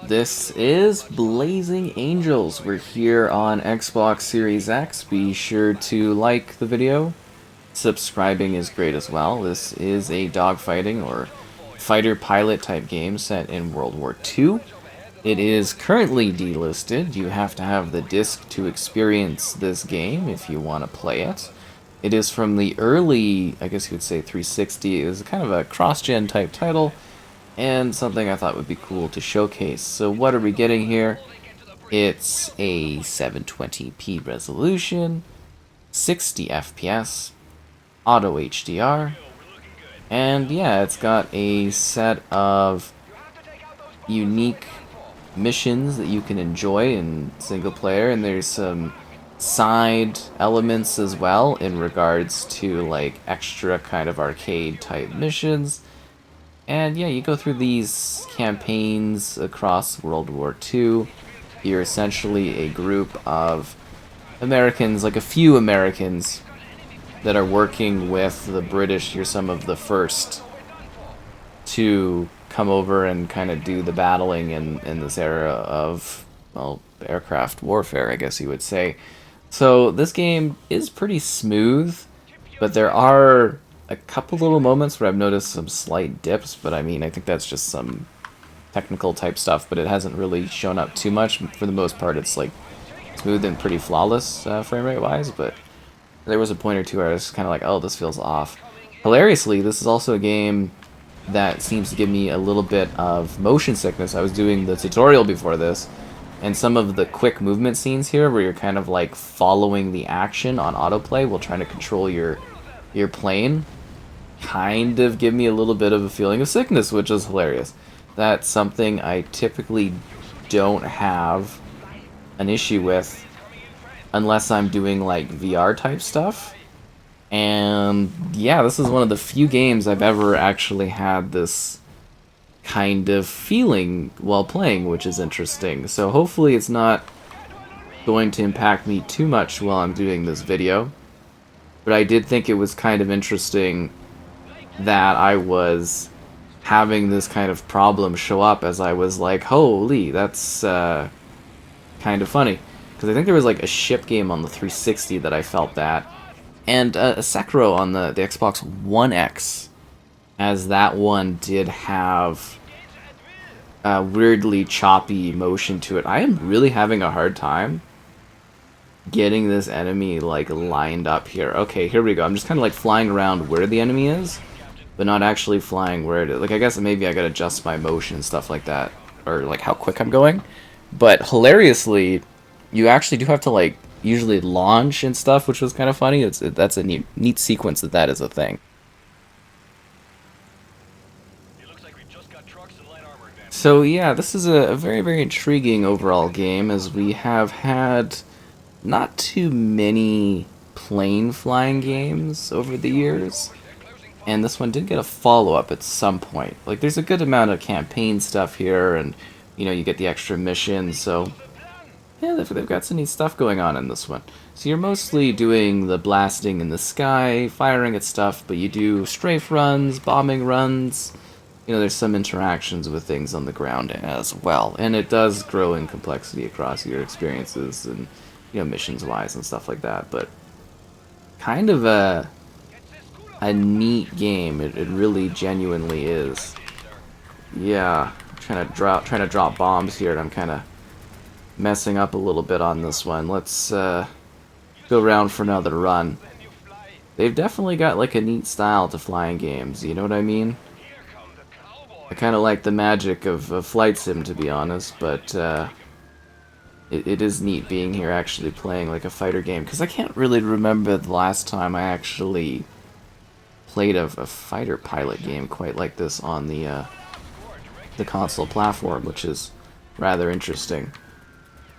This is Blazing Angels. We're here on Xbox Series X. Be sure to like the video. Subscribing is great as well. This is a dogfighting or fighter pilot type game set in World War II. It is currently delisted. You have to have the disc to experience this game if you want to play it. It is from the early, I guess you would say 360. It was kind of a cross-gen type title, and something I thought would be cool to showcase. So what are we getting here? It's a 720p resolution, 60 FPS, auto HDR, and yeah, it's got a set of unique missions that you can enjoy in single player, and there's some side elements as well in regards to like extra kind of arcade type missions. And yeah, you go through these campaigns across World War II. You're essentially a group of Americans, like a few Americans, that are working with the British. You're some of the first to come over and kind of do the battling in this era of, well, aircraft warfare, I guess you would say. So this game is pretty smooth, but there are a couple little moments where I've noticed some slight dips, but I mean, I think that's just some technical type stuff, but it hasn't really shown up too much. For the most part, it's like smooth and pretty flawless frame rate wise, but there was a point or two where I was kind of like, oh, this feels off. Hilariously, this is also a game that seems to give me a little bit of motion sickness. I was doing the tutorial before this, and some of the quick movement scenes here where you're kind of like following the action on autoplay while trying to control your plane kind of give me a little bit of a feeling of sickness, which is hilarious. That's something I typically don't have an issue with unless I'm doing like VR type stuff. And yeah, this is one of the few games I've ever actually had this kind of feeling while playing, which is interesting. So hopefully it's not going to impact me too much while I'm doing this video. But I did think it was kind of interesting that I was having this kind of problem show up as I was like, holy, that's kind of funny. Because I think there was like a ship game on the 360 that I felt that. And a Sekiro on the Xbox One X, as that one did have a weirdly choppy motion to it. I am really having a hard time getting this enemy like lined up here. Okay, here we go. I'm just kind of like flying around where the enemy is, but not actually flying where it is. Like, I guess maybe I gotta adjust my motion and stuff like that, or like how quick I'm going. But hilariously, you actually do have to like usually launch and stuff, which was kind of funny. That's a neat sequence that is a thing. So yeah, this is a very, very intriguing overall game, as we have had not too many plane flying games over the years. And this one did get a follow-up at some point. Like, there's a good amount of campaign stuff here, and, you know, you get the extra missions, so yeah, they've got some neat stuff going on in this one. So you're mostly doing the blasting in the sky, firing at stuff, but you do strafe runs, bombing runs. You know, there's some interactions with things on the ground as well. And it does grow in complexity across your experiences and, you know, missions-wise and stuff like that. But kind of a neat game. It really genuinely is. Yeah, trying to drop bombs here, and I'm kind of messing up a little bit on this one. Let's go around for another run. They've definitely got like a neat style to flying games, you know what I mean? I kind of like the magic of Flight Sim, to be honest, but it is neat being here actually playing like a fighter game, because I can't really remember the last time I actually played a fighter pilot game quite like this on the console platform, which is rather interesting.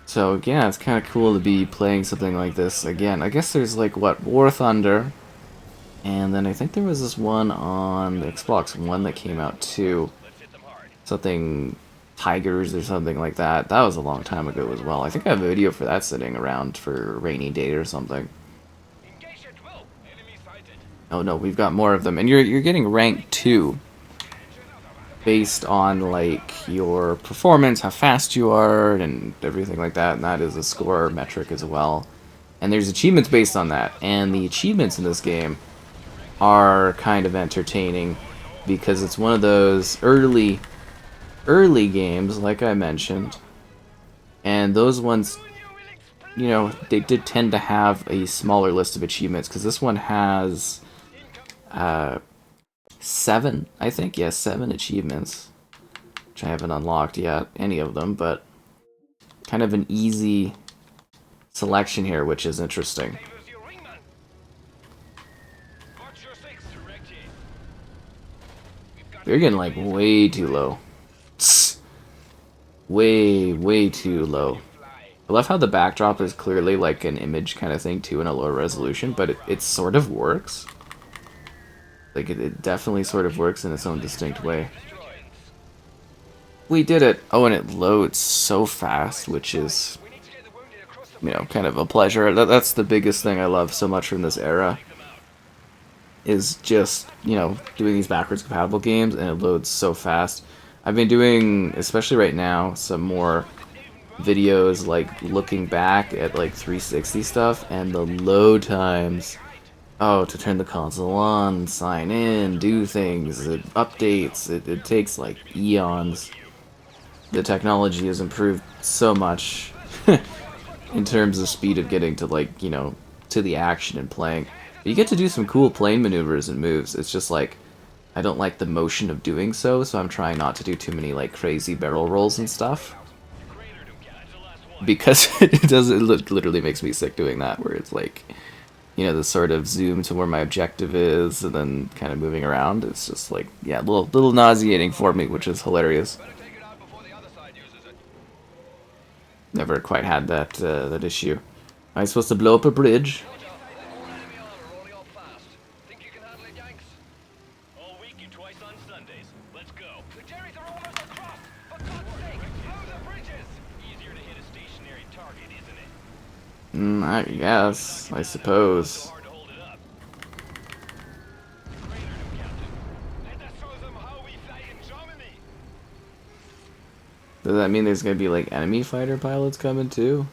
So yeah, it's kind of cool to be playing something like this again. I guess there's like, what, War Thunder, and then I think there was this one on the Xbox One that came out too. Something Tigers or something like that. That was a long time ago as well. I think I have a video for that sitting around for a rainy day or something. Oh no, we've got more of them, and you're getting rank 2. based on like your performance, how fast you are, and everything like that. And that is a score metric as well. And there's achievements based on that. And the achievements in this game are kind of entertaining because it's one of those early games, like I mentioned. And those ones, you know, they did tend to have a smaller list of achievements because this one has 7, I think. Yeah, 7 achievements, which I haven't unlocked yet, any of them, but kind of an easy selection here, which is interesting. They're getting like way too low. Way too low. I love how the backdrop is clearly like an image kind of thing too in a lower resolution, but it sort of works. Like it definitely sort of works in its own distinct way. We did it! Oh, and it loads so fast, which is, you know, kind of a pleasure. That's the biggest thing I love so much from this era. Is just, you know, doing these backwards compatible games, and it loads so fast. I've been doing, especially right now, some more videos like looking back at like 360 stuff, and the load times, oh, to turn the console on, sign in, do things, it updates, it takes like eons. The technology has improved so much in terms of speed of getting to, like, you know, to the action and playing. But you get to do some cool plane maneuvers and moves. It's just like, I don't like the motion of doing so, so I'm trying not to do too many like crazy barrel rolls and stuff. Because it literally makes me sick doing that, where it's like, you know, the sort of zoom to where my objective is and then kind of moving around. It's just like, yeah, a little nauseating for me, which is hilarious. Never quite had that that issue. Am I supposed to blow up a bridge? I guess, I suppose. Does that mean there's gonna be like enemy fighter pilots coming too?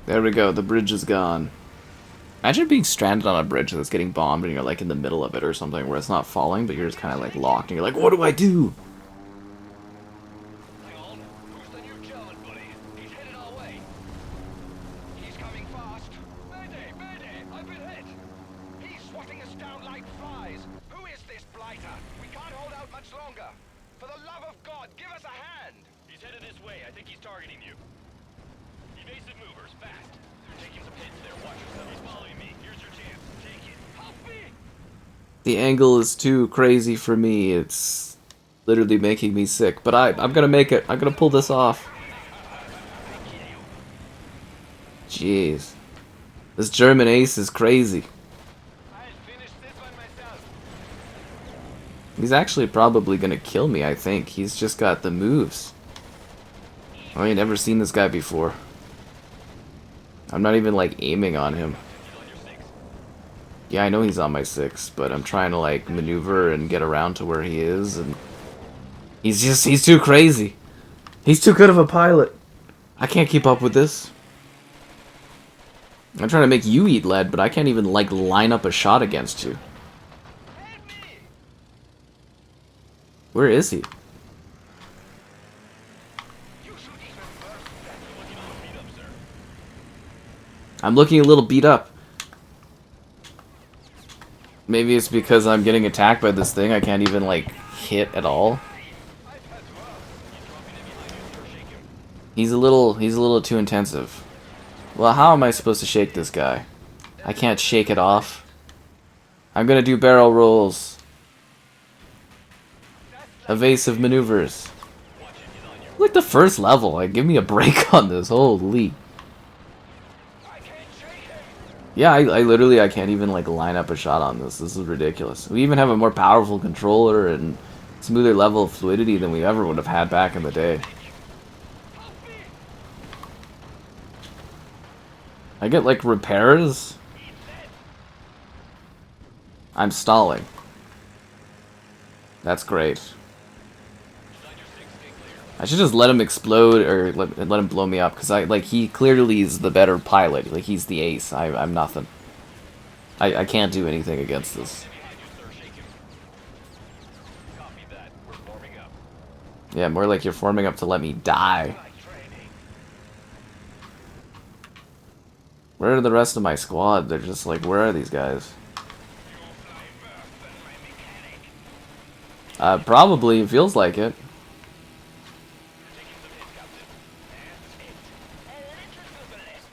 There we go, the bridge is gone. Imagine being stranded on a bridge that's getting bombed and you're like in the middle of it or something where it's not falling, but you're just kind of like locked and you're like, what do I do? The angle is too crazy for me. It's literally making me sick. But I'm gonna make it. I'm gonna pull this off. Jeez. This German ace is crazy. He's actually probably gonna kill me, I think. He's just got the moves. I ain't never seen this guy before. I'm not even like aiming on him. Yeah, I know he's on my 6, but I'm trying to like maneuver and get around to where he is, and he's too crazy. He's too good of a pilot. I can't keep up with this. I'm trying to make you eat lead, but I can't even like line up a shot against you. Where is he? I'm looking a little beat up. Maybe it's because I'm getting attacked by this thing. I can't even, like, hit at all. He's a little too intensive. Well, how am I supposed to shake this guy? I can't shake it off. I'm gonna do barrel rolls. Evasive maneuvers. Like the first level. Like, give me a break on this. Holy. Yeah, I literally, I can't even like line up a shot on this. This is ridiculous. We even have a more powerful controller and smoother level of fluidity than we ever would have had back in the day. I get, like, repairs? I'm stalling. That's great. I should just let him explode, or let him blow me up, because he clearly is the better pilot. Like, he's the ace. I'm nothing. I can't do anything against this. Yeah, more like you're forming up to let me die. Where are the rest of my squad? They're just like, where are these guys? Probably. It feels like it.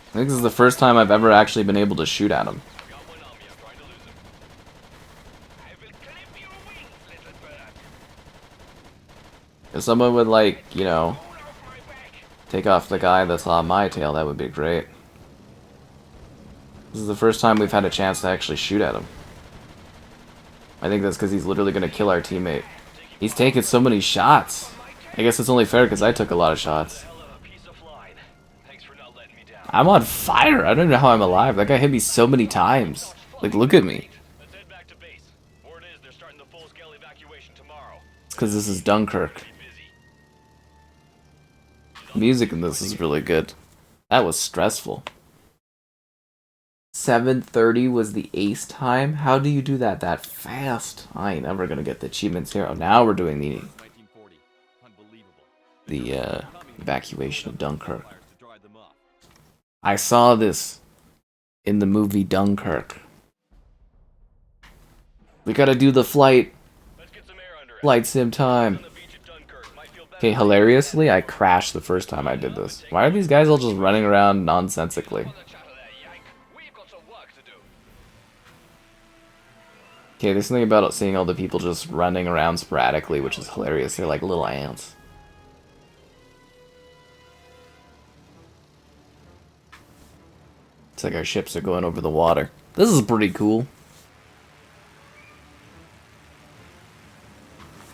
I think this is the first time I've ever actually been able to shoot at him. If someone would, like, you know, take off the guy that's on my tail, that would be great. This is the first time we've had a chance to actually shoot at him. I think that's because he's literally going to kill our teammate. He's taken so many shots. I guess it's only fair because I took a lot of shots. I'm on fire. I don't know how I'm alive. That guy hit me so many times. Like, look at me. It's because this is Dunkirk. Music in this is really good. That was stressful. 7:30 was the ace time? How do you do that fast? I ain't never gonna get the achievements here. Oh, now we're doing the evacuation of Dunkirk. I saw this in the movie Dunkirk. We gotta do the flight sim time. Okay, hilariously, I crashed the first time I did this. Why are these guys all just running around nonsensically? Okay, there's something about seeing all the people just running around sporadically, which is hilarious. They're like little ants. It's like our ships are going over the water. This is pretty cool.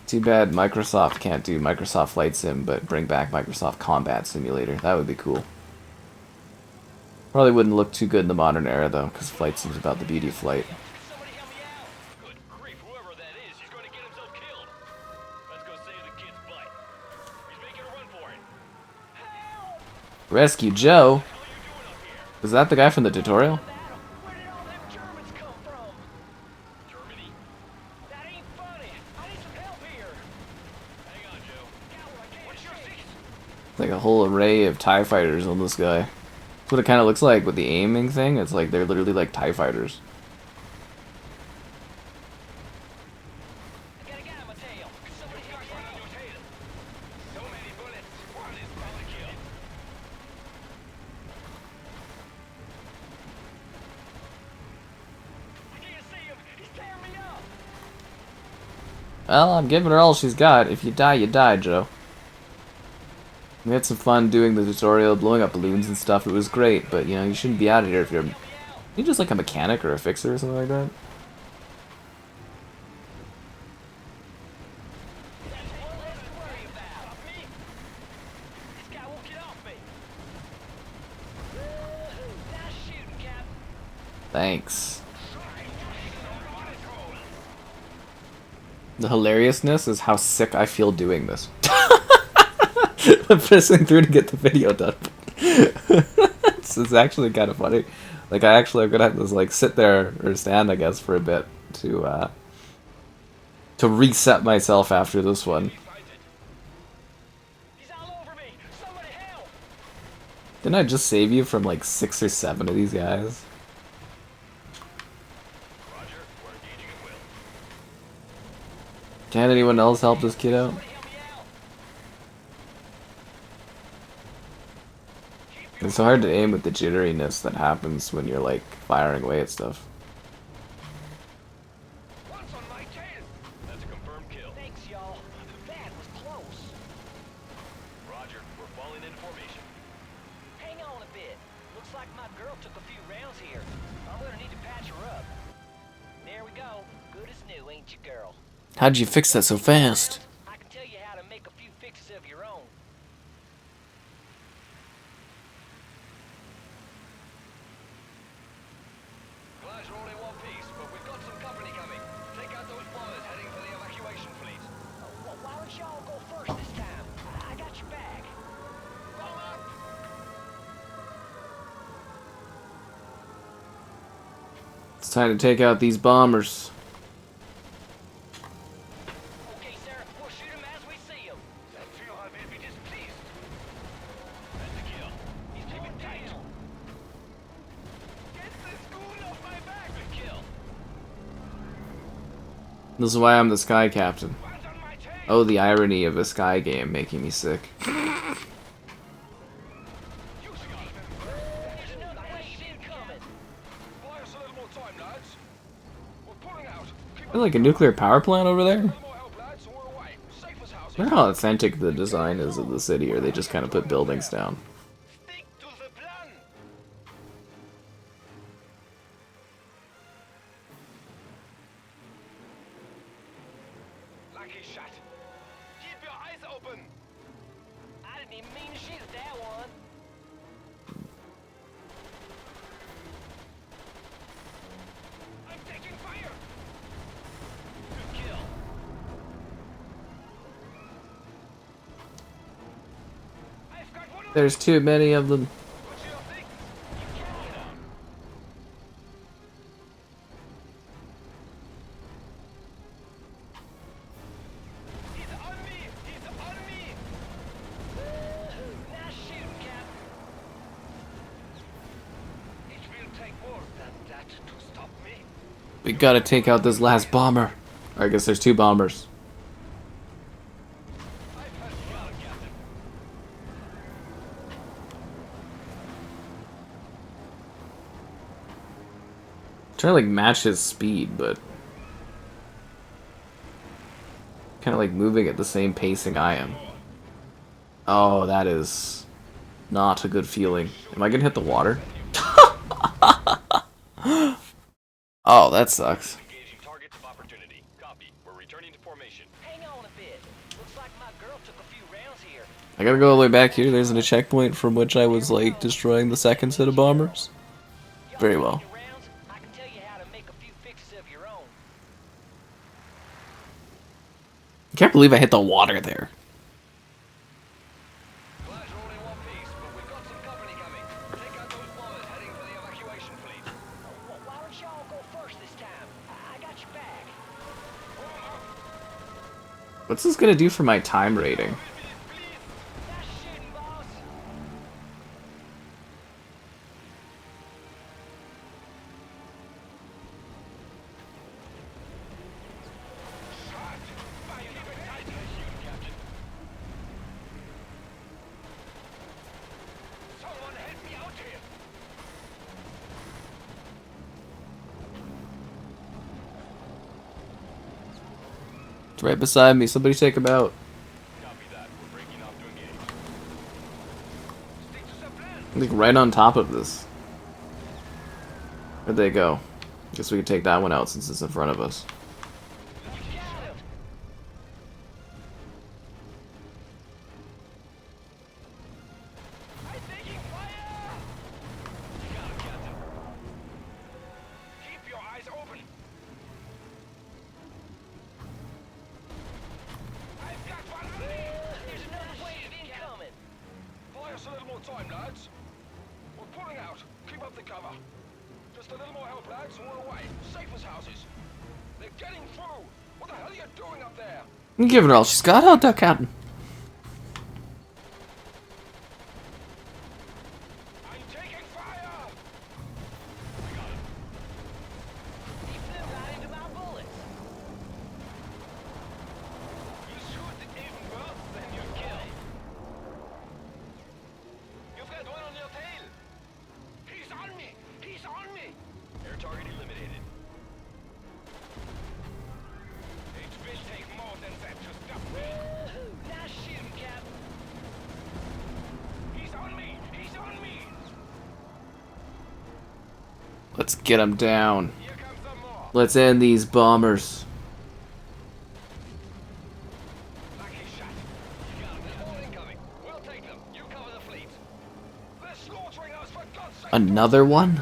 Too bad Microsoft can't do Microsoft Flight Sim, but bring back Microsoft Combat Simulator. That would be cool. Probably wouldn't look too good in the modern era, though, because Flight Sim's about the beauty of flight. Rescue Joe? Was that the guy from the tutorial? Like a whole array of TIE fighters on this guy. That's what it kind of looks like with the aiming thing. It's like they're literally like TIE fighters. Well, I'm giving her all she's got. If you die, you die, Joe. We had some fun doing the tutorial, blowing up balloons and stuff. It was great, but, you know, you shouldn't be out of here if you're just like a mechanic or a fixer or something like that. Thanks. The hilariousness is how sick I feel doing this. I'm pressing through to get the video done. It's actually kind of funny. Like, I'm gonna have to like sit there or stand, I guess, for a bit to reset myself after this one. Didn't I just save you from like 6 or 7 of these guys? Can't anyone else help this kid out? It's so hard to aim with the jitteriness that happens when you're like firing away at stuff. How'd you fix that so fast? I can tell you how to make a few fixes of your own. Supplies are all in one piece, but we've got some company coming. Take out those bombers heading for the evacuation fleet. Why don't y'all go first this time? I got your back. Bomb up! It's time to take out these bombers. Okay, sir. We'll shoot him as we see him. I feel I may be displeased. That's a kill. He's keeping tight. Get the school off my back! Good kill. This is why I'm the Sky Captain. One's on my tail! Oh, the irony of a Sky game making me sick. You shot him. There's another wave incoming. Buy us a little more time, lads. We're pulling out. Keep Is there like a nuclear power plant over there? a little more help, lads, and we're away. Safe as I houses. wonder how authentic the design is of the city, or they just kind of put buildings down. Stick to the plan. Lucky shot. Keep your eyes open. I didn't even mean to shoot at that one. I'm taking fire. Good kill. I've got one of There's too many of them. What do you think? He's on me! He's on me! Nice shooting, Cap. It will take more than that to stop me. We gotta take out this last bomber. Or I guess there's two bombers. I've had fun, Captain. Trying to like match his speed, but kind of like moving at the same pacing I am. Oh, that is not a good feeling. Am I gonna hit the water? Oh, that sucks. Engaging targets of opportunity. Copy. We're returning to formation. Hang on a bit. Looks like my girl took a few rounds here. I gotta go all the way back here. There's a checkpoint from which I was like destroying the second set of bombers. Y'all Very take well. your rounds, I can tell you how to make a few fixes of your own. I can't believe I hit the water there. Supplies are all in one piece, but we've got some company coming. Take out those bombers heading for the evacuation fleet. Why don't y'all go first this time? I got your back. What's this gonna do for my time rating? Nice shooting, boss. Shot! Fire! Keep it tight! Shoot, Captain. Someone help me out here! It's right beside me. Somebody take him out. Copy that. We're breaking off to engage. Stick to the plan. Like right on top of this. Where'd they go? Guess we can take that one out since it's in front of us. You got him. I'm taking fire! You got it, Captain. Keep your eyes open. I've got one on me! There's another wave incoming. Buy us a little more time, lads. We're pulling out. Keep up the cover. Just a little more help, lads, and we're away. Safe as houses. They're getting through. What the hell are you doing up there? I'm giving her all she's got out there, Captain. I'm taking fire! He flew right into my bullets. You shoot even worse than you kill. You've got one on your tail. He's on me! He's on me! Air target eliminated. It will take more than that to stop me. Nice shooting, Cap. He's on me! He's on me! Let's get him down. Here comes some more. Let's end these bombers. Lucky shot. You got them. All incoming. We'll take them. You cover the fleet. They're slaughtering us, for God's sake! Another one?